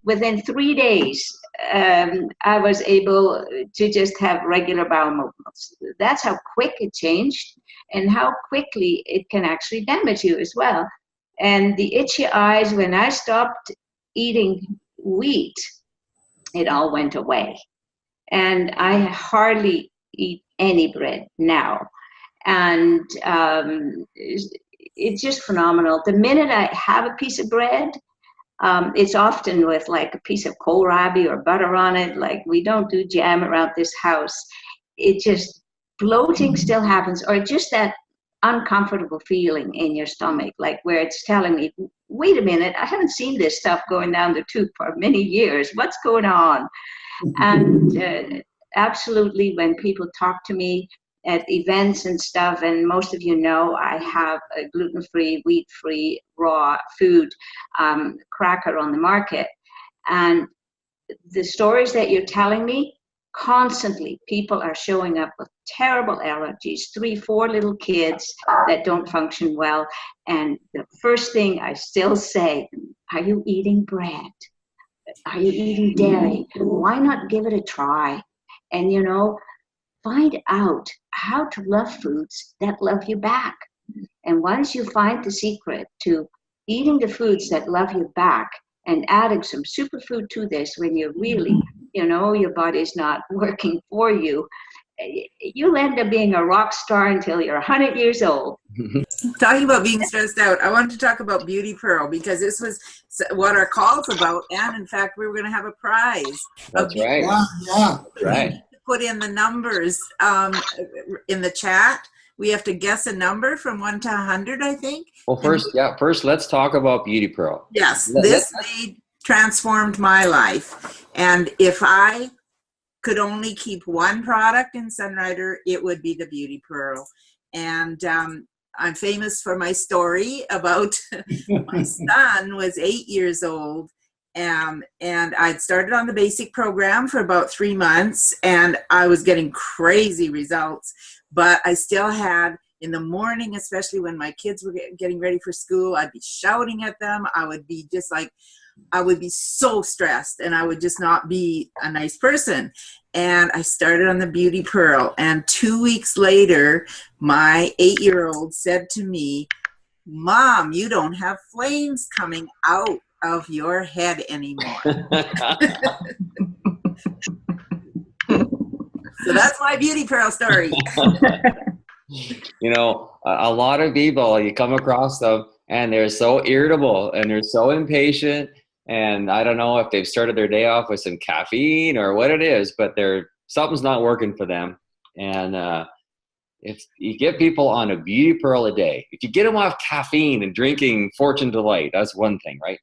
within 3 days, I was able to just have regular bowel movements. That's how quick it changed and how quickly it can actually damage you as well. And the itchy eyes, when I stopped eating wheat, it all went away. And I hardly eat any bread now. And it's just phenomenal. The minute I have a piece of bread, it's often with like a piece of kohlrabi or butter on it. Like, we don't do jam around this house. It just, bloating still happens, or just that uncomfortable feeling in your stomach, like where it's telling me, wait a minute, I haven't seen this stuff going down the tube for many years. What's going on? And absolutely, when people talk to me at events and stuff, and most of you know, I have a gluten-free, wheat-free, raw food cracker on the market. And the stories that you're telling me, constantly people are showing up with terrible allergies, 3, 4 little kids that don't function well. And the first thing I still say, are you eating bread? Are you eating dairy? Why not give it a try? And, find out how to love foods that love you back. And once you find the secret to eating the foods that love you back and adding some superfood to this when you're really, your body's not working for you, you'll end up being a rock star until you're 100 years old. Talking about being stressed out, I wanted to talk about Beauty Pearl because this was what our call's about, and in fact, we were going to have a prize. That's right. Yeah. Right. Put in the numbers in the chat. We have to guess a number from 1 to 100, I think. Well, first let's talk about Beauty Pearl. Yes, this transformed my life, and if I could only keep one product in Sunrider, it would be the Beauty Pearl. And I'm famous for my story about my son was 8 years old, and I'd started on the basic program for about 3 months, and I was getting crazy results, but I still had in the morning, especially when my kids were getting ready for school, I'd be shouting at them. I would be just like, I would be so stressed, and I would just not be a nice person. And I started on the Beauty Pearl, and 2 weeks later, my 8-year-old said to me, Mom, you don't have flames coming out of your head anymore. So that's my Beauty Pearl story. You know, a lot of people, you come across them and they're so irritable and they're so impatient. And I don't know if they've started their day off with some caffeine or what it is, but something's not working for them. And if you get people on a Beauty Pearl a day, if you get them off caffeine and drinking Fortune Delight, that's one thing, right?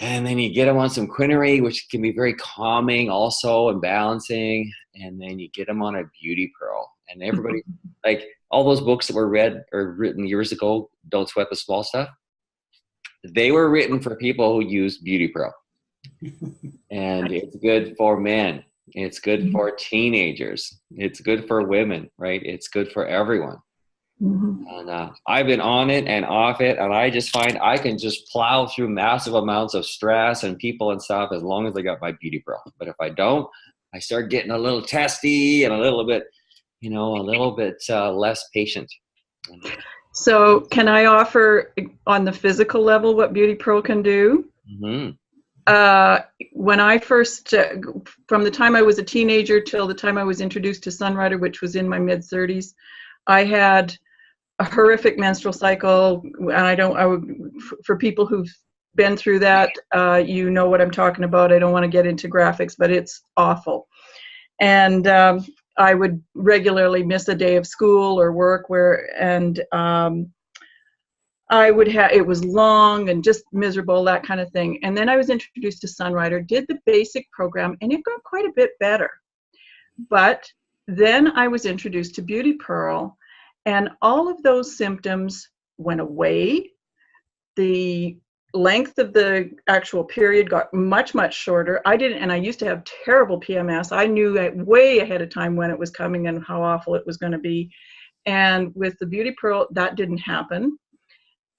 And then you get them on some Quinary, which can be very calming also and balancing. And then you get them on a Beauty Pearl. And everybody, like all those books that were read or written years ago, Don't Sweat the Small Stuff, they were written for people who use Beauty Pearl. And it's good for men. It's good for teenagers. It's good for women, right? It's good for everyone. Mhm. And I've been on it and off it, and I just find I can just plow through massive amounts of stress and people and stuff as long as I got my Beauty Pearl. But if I don't, I start getting a little testy and a little bit, less patient. So can I offer on the physical level what Beauty Pearl can do? Mm-hmm. When I first, from the time I was a teenager till the time I was introduced to Sunrider, which was in my mid-30s, I had a horrific menstrual cycle. And for people who've been through that, you know what I'm talking about. I don't want to get into graphics, but it's awful. And I would regularly miss a day of school or work I would have, it was long and just miserable, that kind of thing. And then I was introduced to Sunrider, did the basic program, and it got quite a bit better. But then I was introduced to Beauty Pearl, and all of those symptoms went away. The length of the actual period got much, much shorter. And I used to have terrible PMS. I knew way ahead of time when it was coming and how awful it was going to be. And with the Beauty Pearl, that didn't happen.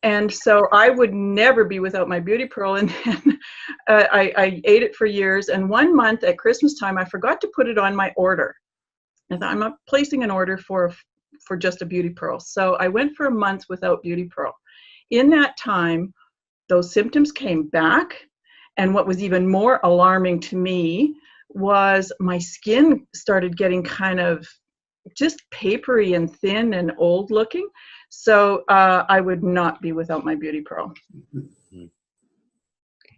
And so I would never be without my Beauty Pearl. And then I ate it for years. And one month at Christmas time, I forgot to put it on my order. I thought, I'm not placing an order for just a Beauty Pearl. So I went for a month without Beauty Pearl. In that time, those symptoms came back. And what was even more alarming to me was my skin started getting kind of just papery and thin and old looking. So I would not be without my Beauty Pearl.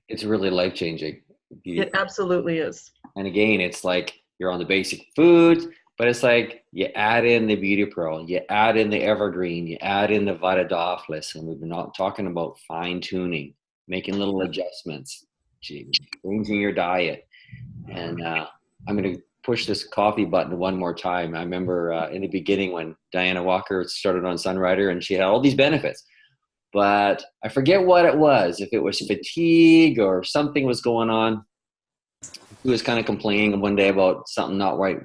It's really life-changing. It absolutely is. And again, it's like you're on the basic foods, but it's like you add in the Beauty Pearl, you add in the Evergreen, you add in the Vitadophilus, and we've been talking about fine-tuning, making little adjustments, changing your diet. And I'm going to push this coffee button one more time. I remember in the beginning when Diana Walker started on Sunrider, and she had all these benefits, but I forget what it was, if it was fatigue or something was going on. She was kind of complaining one day about something not right,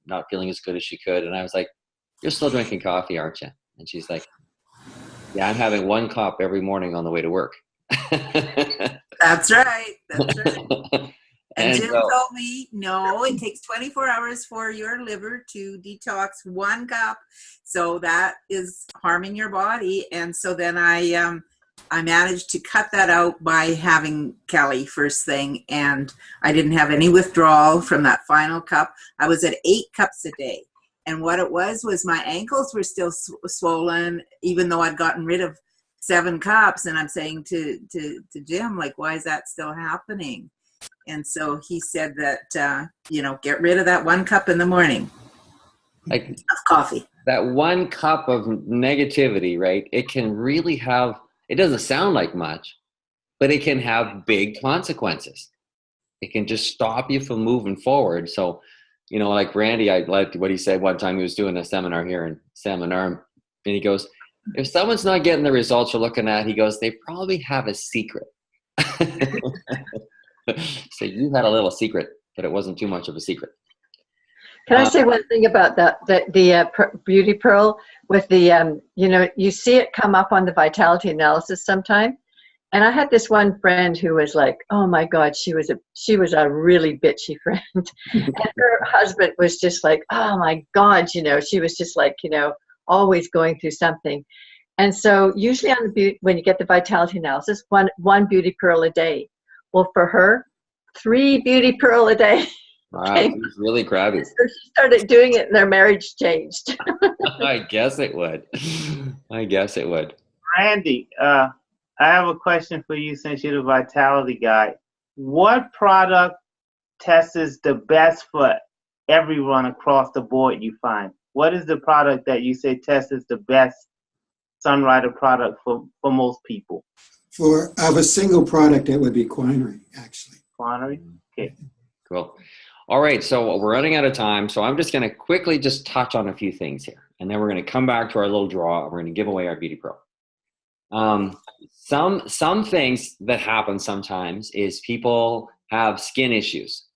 not feeling as good as she could. And I was like, you're still drinking coffee, aren't you? And she's like, yeah, I'm having 1 cup every morning on the way to work. That's right. That's right. And Jim told me, no, it takes 24 hours for your liver to detox 1 cup. So that is harming your body. And so then I managed to cut that out by having Kelly first thing. And I didn't have any withdrawal from that final cup. I was at 8 cups a day. And what it was my ankles were still swollen, even though I'd gotten rid of 7 cups. And I'm saying to Jim, like, why is that still happening? And so he said that, get rid of that 1 cup in the morning of coffee. That 1 cup of negativity, right? It can really it doesn't sound like much, but it can have big consequences. It can just stop you from moving forward. So, like Randy, I liked what he said one time. He was doing a seminar here and he goes, if someone's not getting the results you're looking at, he goes, they probably have a secret. So you had a little secret, but it wasn't too much of a secret. Can I say one thing about the beauty pearl with the, you see it come up on the vitality analysis sometime. And I had this one friend who was like, oh my God, she was a really bitchy friend. And her husband was just like, oh my God, she was just like, always going through something. And so usually when you get the vitality analysis, one beauty pearl a day. Well, for her, 3 beauty pearl a day. Wow, it's really crabby. So she started doing it and their marriage changed. I guess it would. I guess it would. Randy, I have a question for you since you're the vitality guy. What product tests the best for everyone across the board, you find? What is the product that you say tests the best Sunrider product for most people? Of a single product, it would be Quinery, actually. Quinery? Okay. Cool. All right, so we're running out of time, so I'm just going to quickly just touch on a few things here, and then we're going to come back to our little draw, and we're going to give away our Beauty Pro. Some things that happen sometimes is people have skin issues,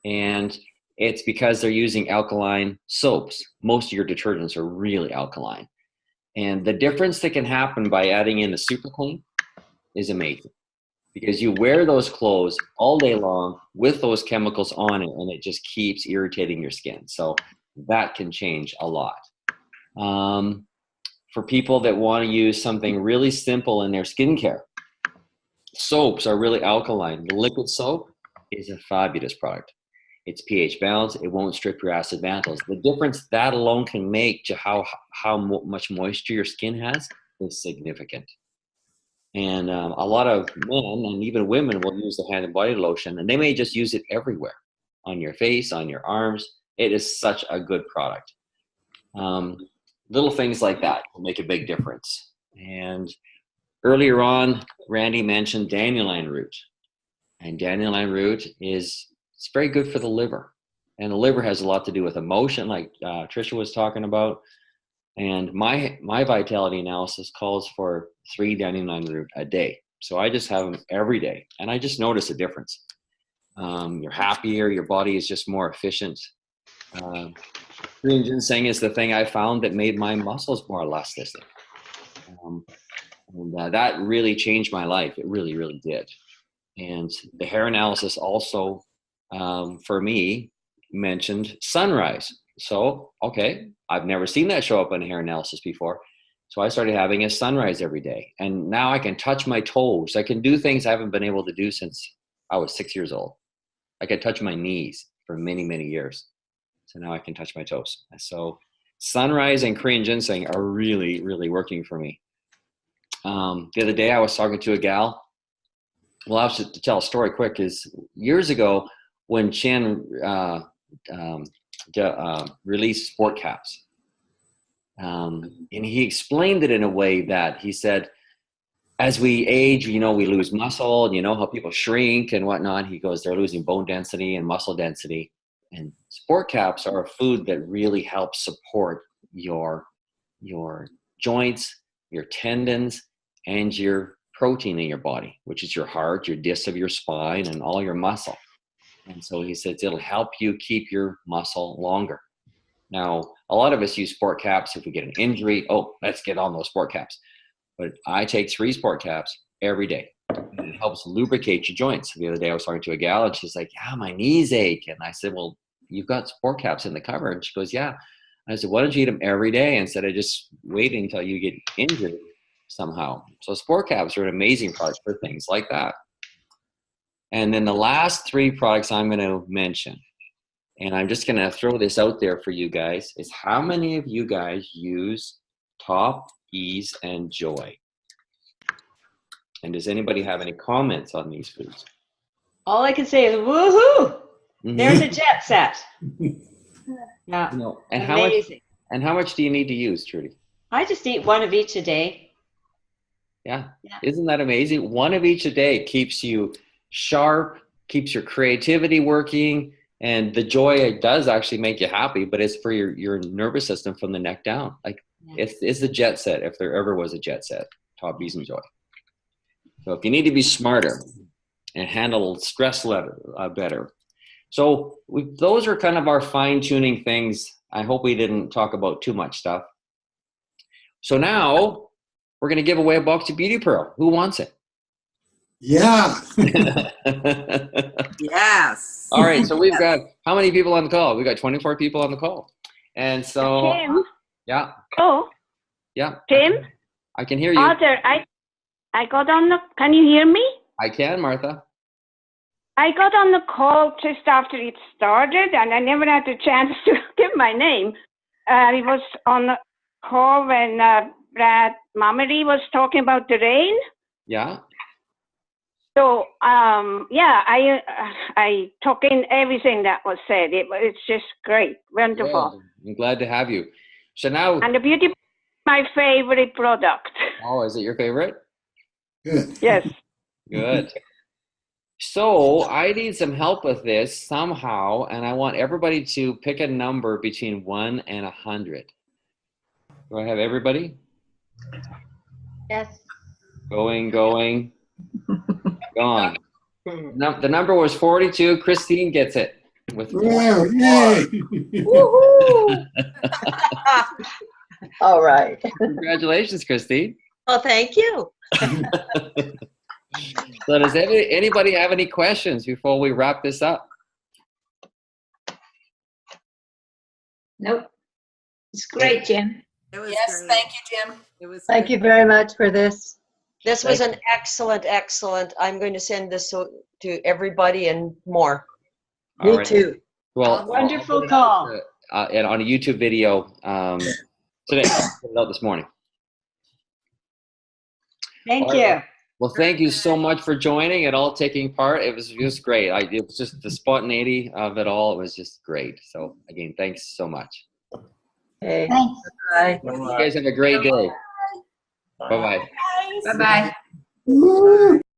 and it's because they're using alkaline soaps. Most of your detergents are really alkaline, and the difference that can happen by adding in the Super Clean is amazing, because you wear those clothes all day long with those chemicals on it, and it just keeps irritating your skin. So that can change a lot. For people that want to use something really simple in their skincare, soaps are really alkaline. The liquid soap is a fabulous product. It's pH balanced. It won't strip your acid mantles. The difference that alone can make to how much moisture your skin has is significant. And a lot of men and even women will use the hand and body lotion, and they may just use it everywhere, on your face, on your arms. It is such a good product. Little things like that will make a big difference. And earlier on, Randy mentioned dandelion root. And dandelion root it's very good for the liver. And the liver has a lot to do with emotion, like Tricia was talking about. And my vitality analysis calls for 3 dandelion root a day. So I just have them every day. And I just notice a difference. You're happier. Your body is just more efficient. Green ginseng is the thing I found that made my muscles more elastic. That really changed my life. It really, really did. And the hair analysis also, for me, mentioned sunrise. So, okay, I've never seen that show up in a hair analysis before. So I started having a sunrise every day. And now I can touch my toes. I can do things I haven't been able to do since I was 6 years old. I could touch my knees for many, many years. So now I can touch my toes. So sunrise and Korean ginseng are really, really working for me. The other day I was talking to a gal. Well, I have to tell a story quick. Is years ago when Chen released sport caps. And he explained it in a way that he said, as we age, we lose muscle, and how people shrink and whatnot. He goes, they're losing bone density and muscle density. And sport caps are a food that really helps support your joints, your tendons, and your protein in your body, which is your heart, your disc of your spine, and all your muscle. And so he says it'll help you keep your muscle longer. Now, a lot of us use sport caps if we get an injury. Oh, let's get on those sport caps. But I take 3 sport caps every day. And it helps lubricate your joints. The other day I was talking to a gal, and she's like, yeah, my knees ache. And I said, well, you've got sport caps in the cupboard. And she goes, yeah. And I said, why don't you eat them every day instead of just waiting until you get injured somehow? So sport caps are an amazing product for things like that. And then the last 3 products I'm going to mention, and I'm just going to throw this out there for you guys, is how many of you guys use Top, Ease, and Joy? And does anybody have any comments on these foods? All I can say is woohoo! There's a jet set. Yeah, and amazing. How much do you need to use, Trudy? I just eat 1 of each a day. Yeah. Isn't that amazing? 1 of each a day keeps you sharp, keeps your creativity working, and the Joy does actually make you happy, but it's for your nervous system from the neck down. Like it's the jet set, if there ever was a jet set, Top, Ease, and Joy. So if you need to be smarter and handle stress better, So those are kind of our fine-tuning things. I hope we didn't talk about too much stuff. So now we're going to give away a box of Beauty Pearl. Who wants it? Yeah. Yes. All right. So we've got, how many people on the call? We've got 24 people on the call. And so, Tim. yeah. Oh, Yeah. Tim. I can hear you. Arthur, I got on the. Can you hear me? I can, Martha. I got on the call just after it started, and I never had the chance to give my name. I was on the call when Brad Mamery was talking about the rain. Yeah. So yeah, I took in everything that was said. It's just great, wonderful. Good. I'm glad to have you. So now. And the beauty is my favorite product. Oh, is it your favorite? Good. Yes. Good. So I need some help with this somehow, and I want everybody to pick a number between 1 and 100. Do I have everybody? Yes. Going. Gone. No, the number was 42. Christine gets it. With Wow, yay. Woohoo! All right. Congratulations, Christine. Oh, thank you. So does anybody have any questions before we wrap this up? Nope. It's great, Jim. It was Yes, great. thank you, Jim. It was Thank great. you very much for this. This was an excellent. I'm going to send this to everybody and more. All Me right. too. Well, Wonderful I'll put it call. out, and on a YouTube video today. I'll put it out this morning. Thank All right. you. Well, thank you so much for joining and all taking part. It was just great. It was just the spontaneity of it all. It was just great. So again, thanks so much. Okay. Thanks. Bye. You guys have a great day. Bye-bye. Bye-bye. Woo.